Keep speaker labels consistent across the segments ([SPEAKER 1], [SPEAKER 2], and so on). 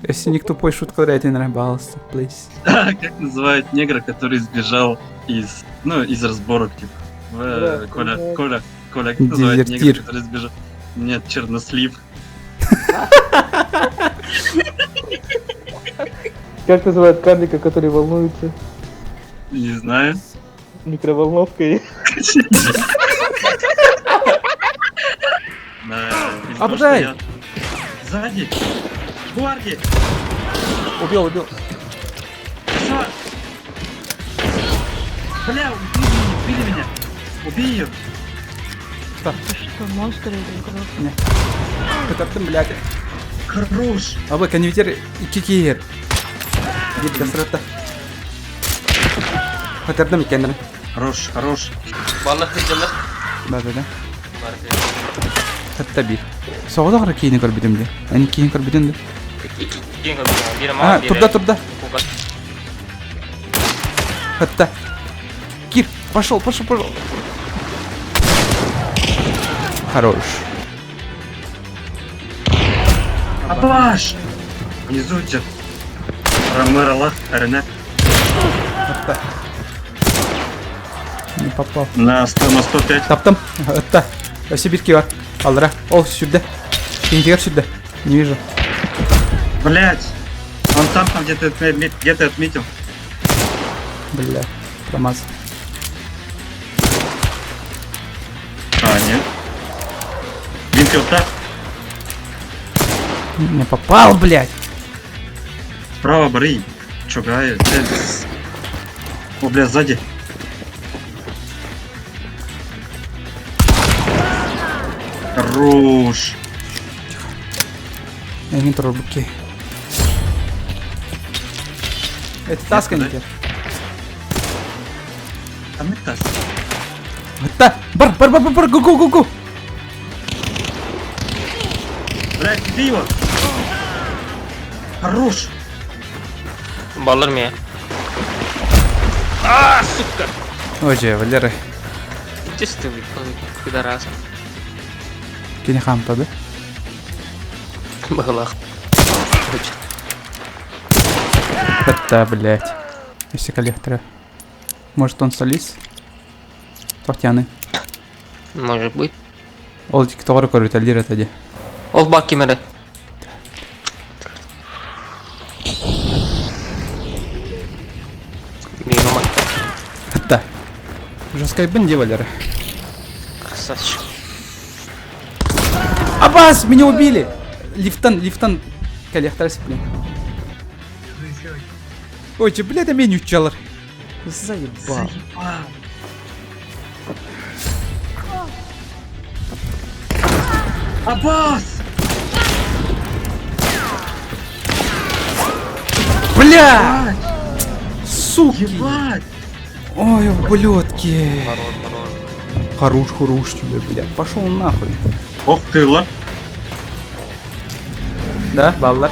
[SPEAKER 1] Если не тупой, шутка рейтинг пожалуйста, please.
[SPEAKER 2] Как называют негра, который сбежал из разборок, типа? Коля, как называют негра,
[SPEAKER 1] Дезертир.
[SPEAKER 2] который сбежал? Нет, чернослив.
[SPEAKER 3] Как называют карлика, который волнуется?
[SPEAKER 2] Не знаю.
[SPEAKER 3] Микроволновкой.
[SPEAKER 1] Обжай!
[SPEAKER 2] Сзади! Гварди!
[SPEAKER 1] Убил.
[SPEAKER 2] Что? Бля, убили меня! Убей ее!
[SPEAKER 4] Ты что, монстр или игрок?
[SPEAKER 1] Кытаттым, блядь.
[SPEAKER 2] Хорош!
[SPEAKER 1] Абы, конвертер 2 кер. Гит касратта. Кытаттым икенер.
[SPEAKER 2] Хорош!
[SPEAKER 5] Барлық видеолар
[SPEAKER 1] Да.
[SPEAKER 5] бар.
[SPEAKER 1] Хатта бир. Соғда қара кейіне көрбедім де. Әне кейін көрбедім де.
[SPEAKER 5] Кейін көріп бері
[SPEAKER 1] А,
[SPEAKER 5] маған
[SPEAKER 1] турда. Хатта. Кир, пошел. Хорош.
[SPEAKER 2] Абаш! Внизу идет. Рамыралах, Ренат.
[SPEAKER 1] Хатта. Не попал.
[SPEAKER 2] На 105.
[SPEAKER 1] Таптым. Хатта. Сибирки бар. Алдыра. Ол сюда. Кинтигер сюда. Не вижу.
[SPEAKER 2] Блять! Он там где-то отметил.
[SPEAKER 1] Бля. Промаз.
[SPEAKER 2] А, нет. Винки вот так.
[SPEAKER 1] Не попал, блядь.
[SPEAKER 2] Справа бори. Чугаю. О, бля, сзади. Хорош.
[SPEAKER 1] Я не трогаю руки. Это таска не тер.
[SPEAKER 2] А мы таз.
[SPEAKER 1] Это. Бар. Гу.
[SPEAKER 2] Блять, иди его. Хорош.
[SPEAKER 5] Баллар мия. А, сука!
[SPEAKER 1] Ой, же, Валера.
[SPEAKER 5] Иди ты, пидорас.
[SPEAKER 1] Кене хамта, да?
[SPEAKER 5] Бағалақ.
[SPEAKER 1] Это, блядь. Если коллектора. Может он солист? Тортяны.
[SPEAKER 5] Может быть.
[SPEAKER 1] Ол тиктогору көрүт элдир этеди.
[SPEAKER 5] Ол бак кемері. Минума.
[SPEAKER 1] Это. Жесткая бенди, Валера.
[SPEAKER 5] Красавчик.
[SPEAKER 1] Аббас, меня убили! Лифтан. Коллектор сиплин. Ой, че, блядь, это меню челлер. Заебал.
[SPEAKER 2] Аббас!
[SPEAKER 1] Бля! Суки!
[SPEAKER 2] Ебать!
[SPEAKER 1] Ой, ублюдки!
[SPEAKER 5] Хорош.
[SPEAKER 1] Хорош тебе, блядь. Пошел нахуй.
[SPEAKER 2] Ох ты, ла.
[SPEAKER 1] Да, баллар.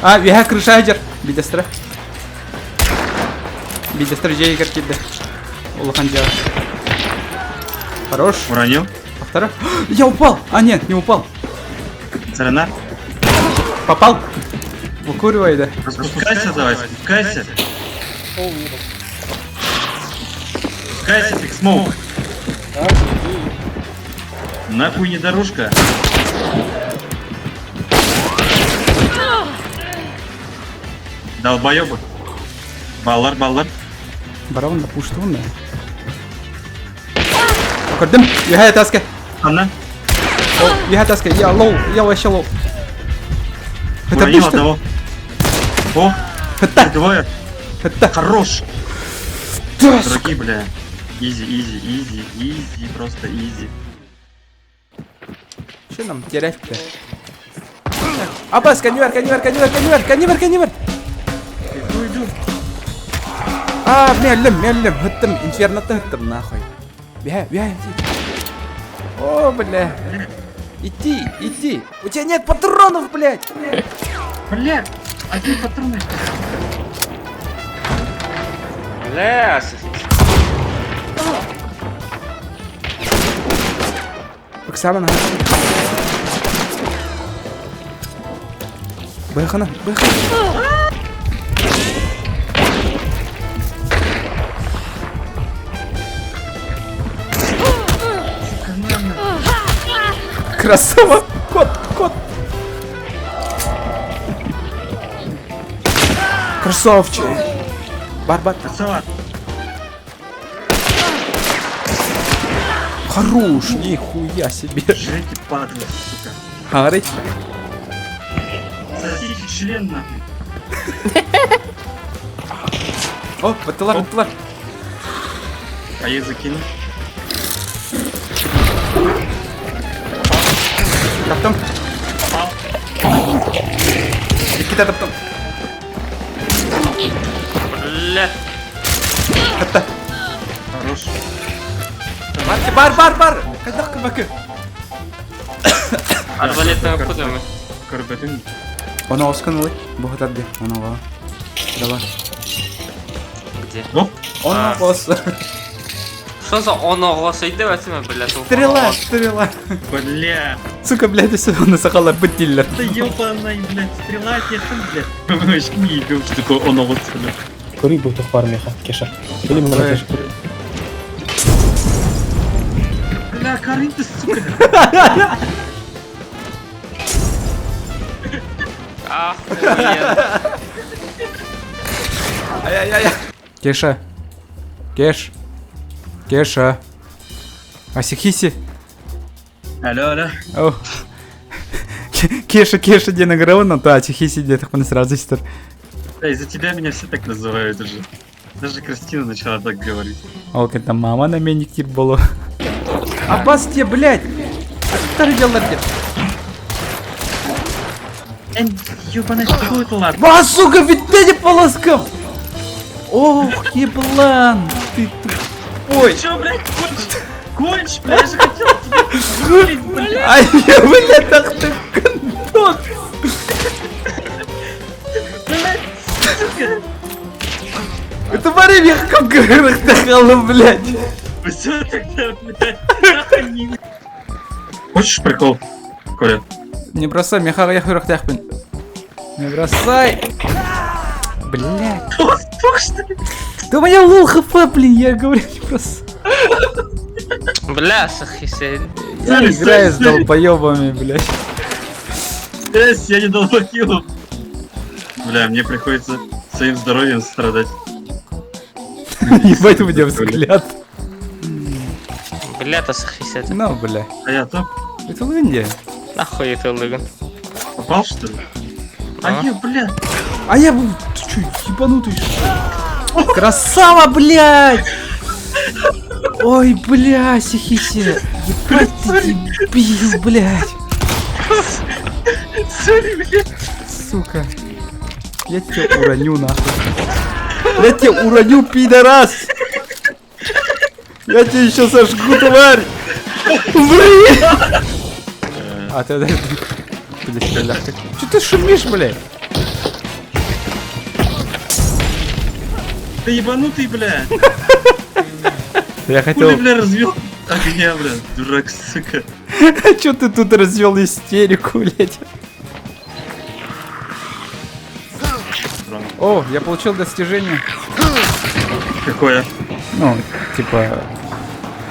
[SPEAKER 1] А, виха крышайдер. Бидестра жейгер кидді. Улыхан жағы. Хорош.
[SPEAKER 2] Уронил.
[SPEAKER 1] Второй. Я упал! А, нет, не упал.
[SPEAKER 2] Ренат.
[SPEAKER 1] Попал. Выкуривай, да.
[SPEAKER 2] Спускайся давай, спускайся. Спускайся, ты смоук. Нахуй не дорожка. Долбоёбы. Баллар.
[SPEAKER 1] Барабан да пуштун, да. Көрдім. Виха таска.
[SPEAKER 2] Она
[SPEAKER 1] Виха таска. Я лоу. Я вообще лоу. Это
[SPEAKER 2] уронил
[SPEAKER 1] пушта.
[SPEAKER 2] одного. О,
[SPEAKER 1] Это.
[SPEAKER 2] двое.
[SPEAKER 1] Это.
[SPEAKER 2] Хорош.
[SPEAKER 1] Да,
[SPEAKER 2] Дураки, бля. Изи, просто изи.
[SPEAKER 1] Что нам терять-то? Аббас, конвер!
[SPEAKER 2] Иду.
[SPEAKER 1] А, медлем. Хыттым, инферно-то хыттым, нахуй. Бега, иди. О, бля. Иди. У тебя нет патронов, блядь.
[SPEAKER 2] Бля, один патрон.
[SPEAKER 5] Бля,
[SPEAKER 1] Оксана, нахуй. Байхана, байхана. Красава! Кот, кот! Красавчик! Барбар!
[SPEAKER 2] Красава.
[SPEAKER 1] Хорош! Нихуя себе!
[SPEAKER 2] Жрите, падла, сука.
[SPEAKER 1] Говорить?
[SPEAKER 2] Сосите член нахуй.
[SPEAKER 1] О, батлар, батлар!
[SPEAKER 2] А я их закину.
[SPEAKER 1] Таптам! Никита, таптам!
[SPEAKER 5] Бля.
[SPEAKER 1] Хатта!
[SPEAKER 2] Хорош.
[SPEAKER 1] Бар! Кайдах кабакы!
[SPEAKER 5] Арбалетного куда мы?
[SPEAKER 2] Карбетін.
[SPEAKER 1] Оны осканулы. Бұғыт әбді. Оны оға. Давай.
[SPEAKER 5] Где?
[SPEAKER 2] Оп.
[SPEAKER 1] Оны оғасы.
[SPEAKER 5] Что за оноғосы? Иди возьми, блядь.
[SPEAKER 1] Стрела, стрела.
[SPEAKER 2] Бля.
[SPEAKER 1] Сука, блядь, если оны сақалар бітелер.
[SPEAKER 2] Да ёбаный, блядь, стрела тесен, блядь. Вообще не ебил, что такое оно вот сюда.
[SPEAKER 3] Кори буду в пармеха, Кеша. Или мы
[SPEAKER 1] Ой.
[SPEAKER 2] Бля, Карин, ты, сука.
[SPEAKER 5] Охуенно.
[SPEAKER 1] Ай-яй-яй. Кеша. Кеша. Асихиси.
[SPEAKER 2] Алло.
[SPEAKER 1] О. Кеша, де награуна, то Асихиси де так сразу стар.
[SPEAKER 2] Да, из-за тебя меня все так называют уже. Даже Кристина начала так говорить.
[SPEAKER 1] Ол кента мама на меня кир было. Аббас тебе, блядь. Что делать?
[SPEAKER 2] Ёбаный, что это ладно?
[SPEAKER 1] Ба, сука, ведь ты не полосков! Ох, еблан! Ты тупой!
[SPEAKER 2] Чё, блядь, конч, блядь, я же хотел тебе вылить, блядь.
[SPEAKER 1] Ай, я, блядь, ах ты кондон!
[SPEAKER 2] Блядь, сука.
[SPEAKER 1] Это смотри, мне как в горах тахало, блядь!
[SPEAKER 2] Всё тогда, блядь, нахуй не... Хочешь прикол, Коля?
[SPEAKER 1] Не бросай, мне хара я хурах тахпин. Не бросай! Блядь!
[SPEAKER 2] Фух, что ли?
[SPEAKER 1] Да у меня лол хп, блин, я говорю, не бросай.
[SPEAKER 5] Бля, сахисе.
[SPEAKER 1] Я играю с долбоебами, блядь.
[SPEAKER 2] Я не долбокил. Бля, мне приходится своим здоровьем страдать.
[SPEAKER 1] Ебать у меня взгляд.
[SPEAKER 5] Бля-то сахисе.
[SPEAKER 1] Ну, бля.
[SPEAKER 2] А я топ.
[SPEAKER 1] Это Лэнди.
[SPEAKER 5] Нахуй это лыган.
[SPEAKER 2] Попал, что ли?
[SPEAKER 5] А?
[SPEAKER 2] А я, бля.
[SPEAKER 1] А я был... Ты чё, ебанутый? Красава, блядь! Ой, бля, Сихиси. Ебать ты дебил, блядь.
[SPEAKER 2] Сори, блядь.
[SPEAKER 1] Сука. Я тебя уроню, нахуй. Я тебя уроню, пидорас. Я тебя еще сожгу, тварь. Блин. А ты дай. Че ты шумишь, блядь?
[SPEAKER 2] Ты ебанутый, бля.
[SPEAKER 1] Я
[SPEAKER 2] Хули,
[SPEAKER 1] хотел...
[SPEAKER 2] бля, развел огня, бля. Дурак, сука.
[SPEAKER 1] Че ты тут развел истерику, блядь? О, я получил достижение.
[SPEAKER 2] Какое?
[SPEAKER 1] Ну, типа...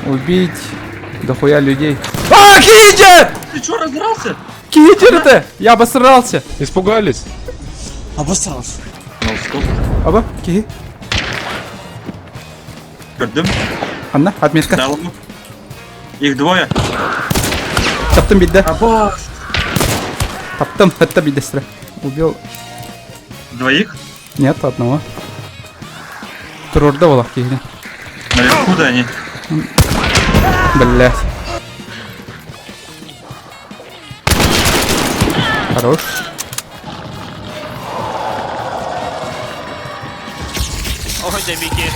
[SPEAKER 1] Убить дохуя людей. А, киллер!
[SPEAKER 2] Ты чё, раздрался?
[SPEAKER 1] Киллер-то! Я обосрался.
[SPEAKER 6] Испугались?
[SPEAKER 3] Обосрался.
[SPEAKER 2] Ну, стоп.
[SPEAKER 1] Оба, ки.
[SPEAKER 2] Gördüm.
[SPEAKER 1] Анна, отметка.
[SPEAKER 2] Да, ладно. Их двое.
[SPEAKER 1] Таптым бидде.
[SPEAKER 2] Абас.
[SPEAKER 1] Таптым, это бидде сестра. Убил.
[SPEAKER 2] Двоих?
[SPEAKER 1] Нет, одного. Турорда была киги.
[SPEAKER 2] Наверху, да, они.
[SPEAKER 1] Блять. Хорош.
[SPEAKER 5] Ой, да беги.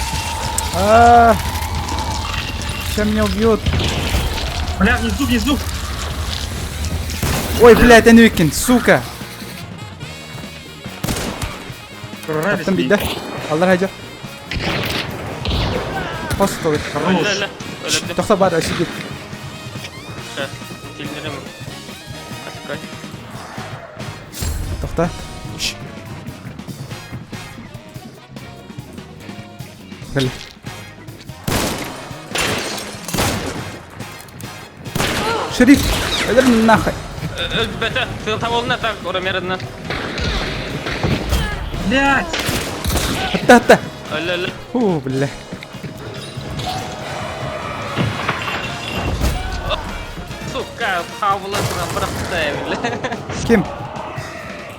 [SPEAKER 1] Сейчас меня убьет.
[SPEAKER 2] Бля, внизу.
[SPEAKER 1] Ой, блядь, Энвикин, сука. Таптым бидде. Аллар хайджа. Хостовый.
[SPEAKER 2] Хорош.
[SPEAKER 5] Ля-ля. Öyle
[SPEAKER 1] Тоқта бар, әсігет.
[SPEAKER 5] Киллерим. Аскай.
[SPEAKER 1] Тоқта. Блин. Шериф, это нахуй.
[SPEAKER 5] Бета, ты того на так, урамерно.
[SPEAKER 2] Блять!
[SPEAKER 1] Да.
[SPEAKER 5] Ля-ля.
[SPEAKER 1] Фу, бля.
[SPEAKER 5] Сука, хавла на брахте, бля.
[SPEAKER 1] Кем?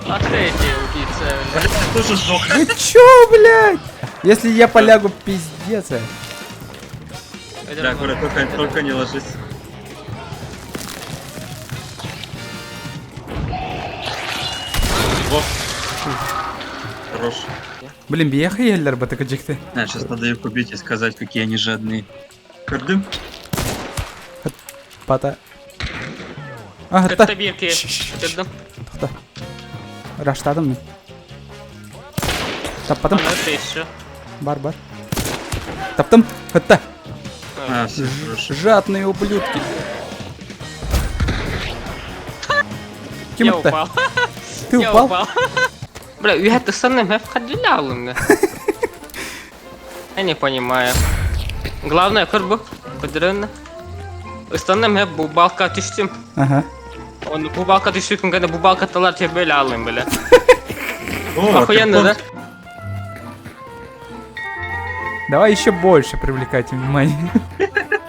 [SPEAKER 5] А ты убийца, бля.
[SPEAKER 2] Я тоже сдох.
[SPEAKER 1] Вы чё, блядь? Если я полягу, пиздец.
[SPEAKER 2] Да, Коля, только не ложись. Вот. Хорош.
[SPEAKER 1] Блин, бияха елдер батыка жекте.
[SPEAKER 2] Сейчас надо их убить и сказать, какие они жадные. Кырдым?
[SPEAKER 1] Пата. А,
[SPEAKER 5] Кырта
[SPEAKER 1] та.
[SPEAKER 5] бирке. Кырдым.
[SPEAKER 1] Тоқта. Раштадым мен. Таппадым.
[SPEAKER 5] Ана ты еще.
[SPEAKER 1] Бар. Таптым. Хытта.
[SPEAKER 2] А, все, хорошо.
[SPEAKER 1] Жадные ублюдки. Кем
[SPEAKER 5] Я
[SPEAKER 1] это?
[SPEAKER 5] упал.
[SPEAKER 1] Ты
[SPEAKER 5] Я
[SPEAKER 1] упал?
[SPEAKER 5] Бля, я это санным я входилял мне. Я не понимаю. Главное, кырбы. Кыдырын. Истанным я bu balka düştüm.
[SPEAKER 1] Ага.
[SPEAKER 5] Он bu balka düştüm когда bu balkatalar тебе böyle alın böyle.
[SPEAKER 2] О,
[SPEAKER 5] Охуенно, да?
[SPEAKER 1] Давай еще больше привлекайте внимание.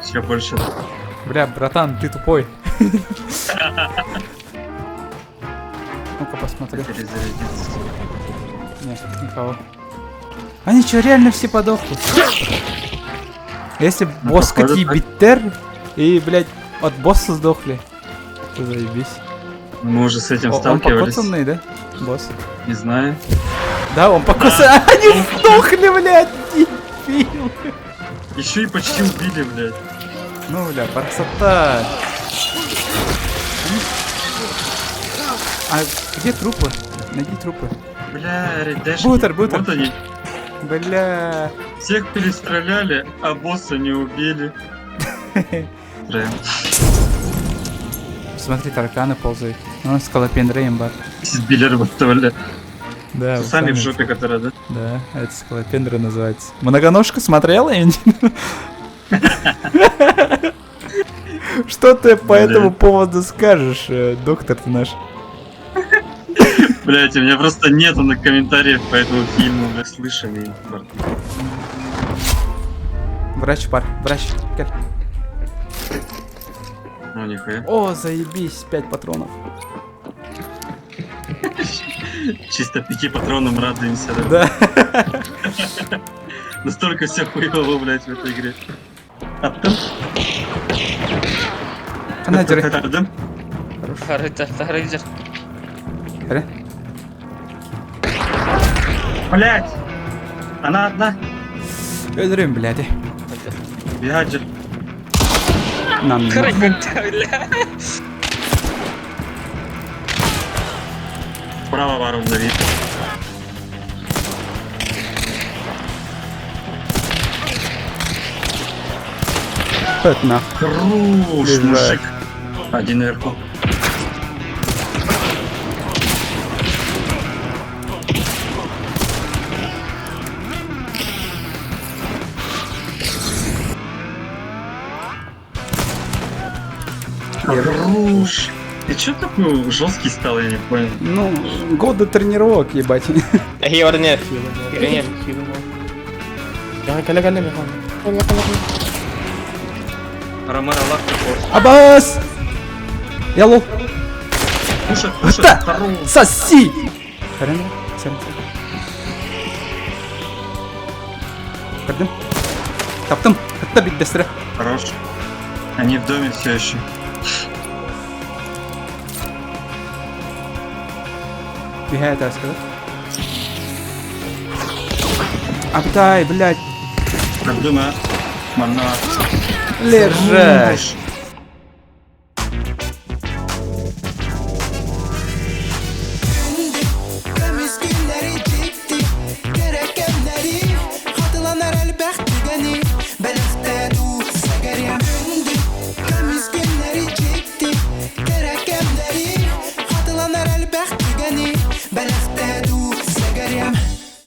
[SPEAKER 2] Еще больше.
[SPEAKER 1] Бля, братан, ты тупой. Ну-ка посмотрю.
[SPEAKER 2] Перезарядиться.
[SPEAKER 1] Нет, никого. Они что, реально все подохли? Если босс
[SPEAKER 2] походу
[SPEAKER 1] Кати
[SPEAKER 2] так.
[SPEAKER 1] Биттер и, блядь, от босса сдохли, то заебись.
[SPEAKER 2] Мы уже с этим
[SPEAKER 1] Он
[SPEAKER 2] сталкивались.
[SPEAKER 1] покоцанный, да? Босс?
[SPEAKER 2] Не знаю.
[SPEAKER 1] Да, он покоцанный. Они сдохли, блядь, дебил.
[SPEAKER 2] Еще и почти убили, блядь.
[SPEAKER 1] Ну, бля, красота. А где трупы? Найди трупы.
[SPEAKER 2] Бля, редешки.
[SPEAKER 1] Бутер.
[SPEAKER 2] Вот они.
[SPEAKER 1] Бля.
[SPEAKER 2] Всех перестреляли, а босса не убили. Прям.
[SPEAKER 1] Смотри, тараканы ползают. Ну, скалопендры имба.
[SPEAKER 2] Сбили работали.
[SPEAKER 1] Да,
[SPEAKER 2] Сами в жопе, которые, да?
[SPEAKER 1] Да, это скалопендра называется. Многоножка смотрела, я не... Что ты по этому поводу скажешь, доктор ты наш?
[SPEAKER 2] Блять, у меня просто нету на комментариев по этому фильму, бля, слышали.
[SPEAKER 1] Врач, врач.
[SPEAKER 2] Ну, нихуя.
[SPEAKER 1] О, заебись, 5 патронов.
[SPEAKER 2] Чисто 5 патроном радуемся, да?
[SPEAKER 1] Да.
[SPEAKER 2] Настолько все хуево, блять, в этой игре. А там?
[SPEAKER 1] Она дерет.
[SPEAKER 2] Кардым?
[SPEAKER 5] Рыцарь.
[SPEAKER 2] Блять! Она одна.
[SPEAKER 1] Öldüreyim блядь.
[SPEAKER 2] Бигадер.
[SPEAKER 1] Нам.
[SPEAKER 5] бля.
[SPEAKER 2] Справа варум давит.
[SPEAKER 1] Хэт нах.
[SPEAKER 2] Хорош,
[SPEAKER 1] Лежать.
[SPEAKER 2] мужик. Один наверху. Хорош. Ты чё такой жесткий стал, я не понял.
[SPEAKER 1] Ну, годы тренировок, ебать.
[SPEAKER 5] Георгий.
[SPEAKER 3] Jangan kalah-kalah memang.
[SPEAKER 2] Ромеро лапка форс.
[SPEAKER 1] Абас! Я лол.
[SPEAKER 2] Кушай,
[SPEAKER 1] Да!
[SPEAKER 2] хорош.
[SPEAKER 1] Соси! Кардым. Таптым. Хатта бит дестре.
[SPEAKER 2] Хорош. Они в доме все еще.
[SPEAKER 1] Бегает, так сказать. Аптай, блядь.
[SPEAKER 2] Кардыма. Мана.
[SPEAKER 1] Лежать.
[SPEAKER 2] Хорош.